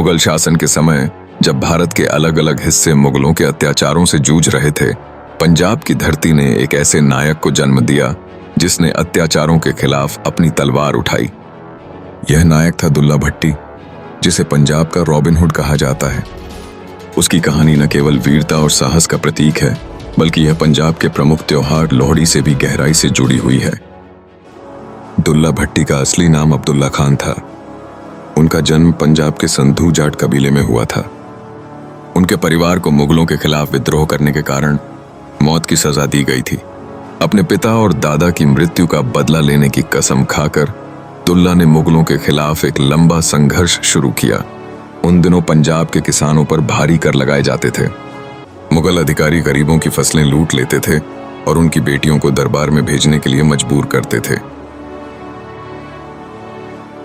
मुगल शासन के समय जब भारत के अलग अलग हिस्से मुगलों के अत्याचारों से जूझ रहे थे, पंजाब की धरती ने एक ऐसे नायक को जन्म दिया जिसने अत्याचारों के खिलाफ अपनी तलवार उठाई। यह नायक था दुल्ला भट्टी, जिसे पंजाब का रॉबिन हुड कहा जाता है। उसकी कहानी न केवल वीरता और साहस का प्रतीक है, बल्कि यह पंजाब के प्रमुख त्योहार लोहड़ी से भी गहराई से जुड़ी हुई है। दुल्ला भट्टी का असली नाम अब्दुल्ला खान था। उनका जन्म पंजाब के संधू जाट कबीले में हुआ था। उनके परिवार को मुगलों के खिलाफ विद्रोह करने के कारण मौत की सजा दी गई थी। अपने पिता और दादा की मृत्यु का बदला लेने की कसम खाकर दुल्ला ने मुगलों के खिलाफ एक लंबा संघर्ष शुरू किया। उन दिनों पंजाब के किसानों पर भारी कर लगाए जाते थे। मुगल अधिकारी गरीबों की फसलें लूट लेते थे और उनकी बेटियों को दरबार में भेजने के लिए मजबूर करते थे।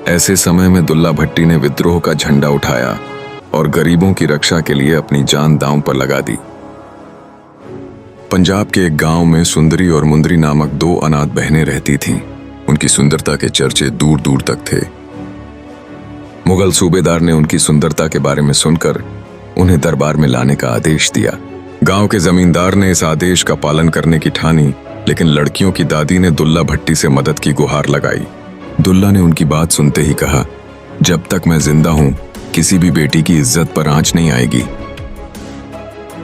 ऐसे समय में दुल्ला भट्टी ने विद्रोह का झंडा उठाया और गरीबों की रक्षा के लिए अपनी जान दांव पर लगा दी। पंजाब के एक गांव में सुंदरी और मुंदरी नामक दो अनाथ बहनें रहती थीं। उनकी सुंदरता के चर्चे दूर दूर तक थे। मुगल सूबेदार ने उनकी सुंदरता के बारे में सुनकर उन्हें दरबार में लाने का आदेश दिया। गांव के जमींदार ने इस आदेश का पालन करने की ठानी, लेकिन लड़कियों की दादी ने दुल्ला भट्टी से मदद की गुहार लगाई। दुल्ला ने उनकी बात सुनते ही कहा, जब तक मैं जिंदा हूं, किसी भी बेटी की इज्जत पर आंच नहीं आएगी।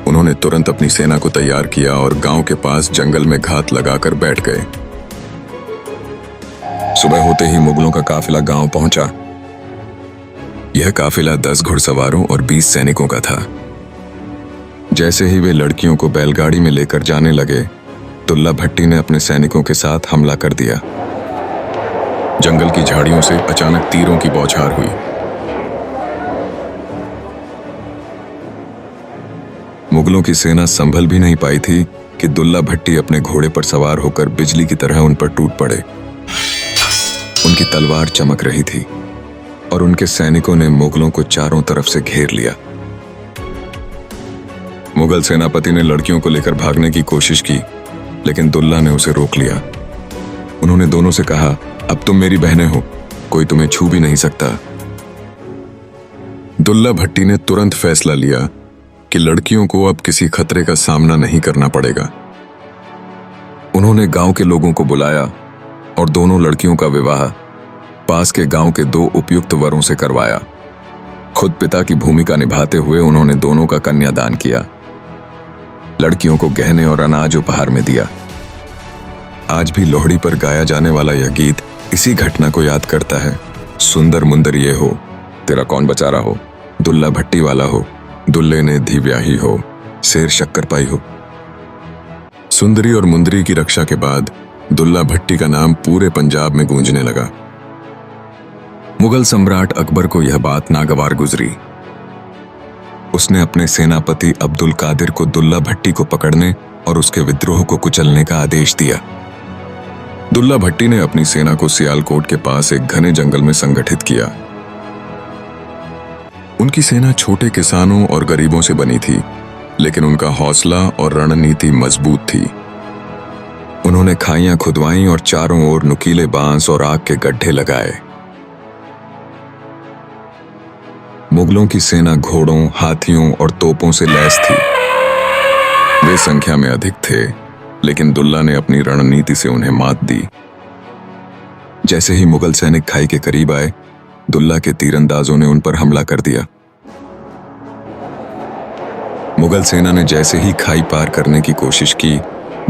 उन्होंने तुरंत अपनी सेना को तैयार किया और गांव के पास जंगल में घात लगाकर बैठ गए। सुबह होते ही मुगलों का काफिला गांव पहुंचा। यह काफिला 10 घुड़सवारों और 20 सैनिकों का था। जैसे ही वे लड़कियों को बैलगाड़ी में लेकर जाने लगे, दुल्ला भट्टी ने अपने सैनिकों के साथ हमला कर दिया। जंगल की झाड़ियों से अचानक तीरों की बौछार हुई। मुगलों की सेना संभल भी नहीं पाई थी कि दुल्ला भट्टी अपने घोड़े पर सवार होकर बिजली की तरह उन पर टूट पड़े। उनकी तलवार चमक रही थी और उनके सैनिकों ने मुगलों को चारों तरफ से घेर लिया। मुगल सेनापति ने लड़कियों को लेकर भागने की कोशिश की, लेकिन दुल्ला ने उसे रोक लिया। उन्होंने दोनों से कहा, अब तुम मेरी बहनें हो, कोई तुम्हें छू भी नहीं सकता। दुल्ला भट्टी ने तुरंत फैसला लिया कि लड़कियों को अब किसी खतरे का सामना नहीं करना पड़ेगा। उन्होंने गांव के लोगों को बुलाया और दोनों लड़कियों का विवाह पास के गांव के 2 उपयुक्त वरों से करवाया। खुद पिता की भूमिका निभाते हुए उन्होंने दोनों का कन्यादान किया। लड़कियों को गहने और अनाज उपहार में दिया। आज भी लोहड़ी पर गाया जाने वाला यह गीत इसी घटना को याद करता है। सुंदर मुंदर ये हो, तेरा कौन बचारा हो, दुल्ला भट्टी वाला हो, दुल्ले ने धी ब्याही हो, शेर शक्कर पाई हो। सुंदरी और मुंदरी की रक्षा के बाद दुल्ला भट्टी का नाम पूरे पंजाब में गूंजने लगा। मुगल सम्राट अकबर को यह बात नागवार गुजरी। उसने अपने सेनापति अब्दुल कादिर को दुल्ला भट्टी को पकड़ने और उसके विद्रोह को कुचलने का आदेश दिया। दुल्ला भट्टी ने अपनी सेना को सियालकोट के पास एक घने जंगल में संगठित किया। उनकी सेना छोटे किसानों और गरीबों से बनी थी, लेकिन उनका हौसला और रणनीति मजबूत थी। उन्होंने खाइयां खुदवाईं और चारों ओर नुकीले बांस और आग के गड्ढे लगाए। मुगलों की सेना घोड़ों, हाथियों और तोपों से लैस थी। वे संख्या में अधिक थे, लेकिन दुल्ला ने अपनी रणनीति से उन्हें मात दी। जैसे ही मुगल सैनिक खाई के करीब आए, दुल्ला के तीरंदाजों ने उन पर हमला कर दिया। मुगल सेना ने जैसे ही खाई पार करने की कोशिश की,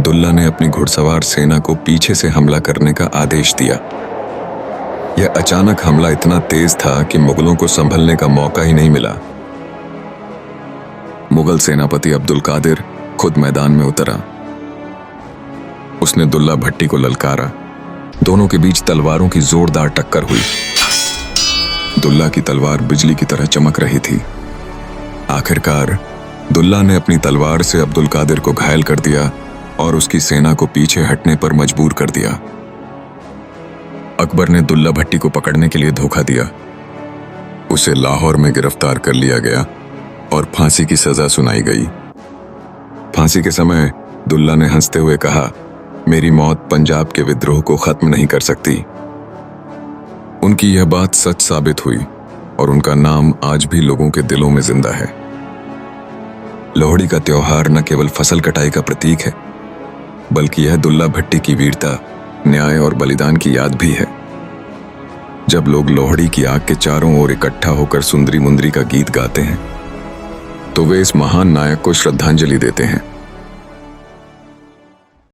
दुल्ला ने अपनी घुड़सवार सेना को पीछे से हमला करने का आदेश दिया। यह अचानक हमला इतना तेज था कि मुगलों को संभलने का मौका ही नहीं मिला। मुगल सेनापति अब्दुल कादिर खुद मैदान में उतरा। उसने दुल्ला भट्टी को ललकारा। दोनों के बीच तलवारों की जोरदार टक्कर हुई। दुल्ला की तलवार बिजली की तरह चमक रही थी। आखिरकार दुल्ला ने अपनी तलवार से अब्दुल कादिर को घायल कर दिया और उसकी सेना को पीछे हटने पर मजबूर कर दिया। अकबर ने दुल्ला भट्टी को पकड़ने के लिए धोखा दिया। उसे लाहौर में गिरफ्तार कर लिया गया और फांसी की सजा सुनाई गई। फांसी के समय दुल्ला ने हंसते हुए कहा, मेरी मौत पंजाब के विद्रोह को खत्म नहीं कर सकती। उनकी यह बात सच साबित हुई और उनका नाम आज भी लोगों के दिलों में जिंदा है। लोहड़ी का त्योहार न केवल फसल कटाई का प्रतीक है, बल्कि यह दुल्ला भट्टी की वीरता, न्याय और बलिदान की याद भी है। जब लोग लोहड़ी की आग के चारों ओर इकट्ठा होकर सुंदरी मुंदरी का गीत गाते हैं, तो वे इस महान नायक को श्रद्धांजलि देते हैं।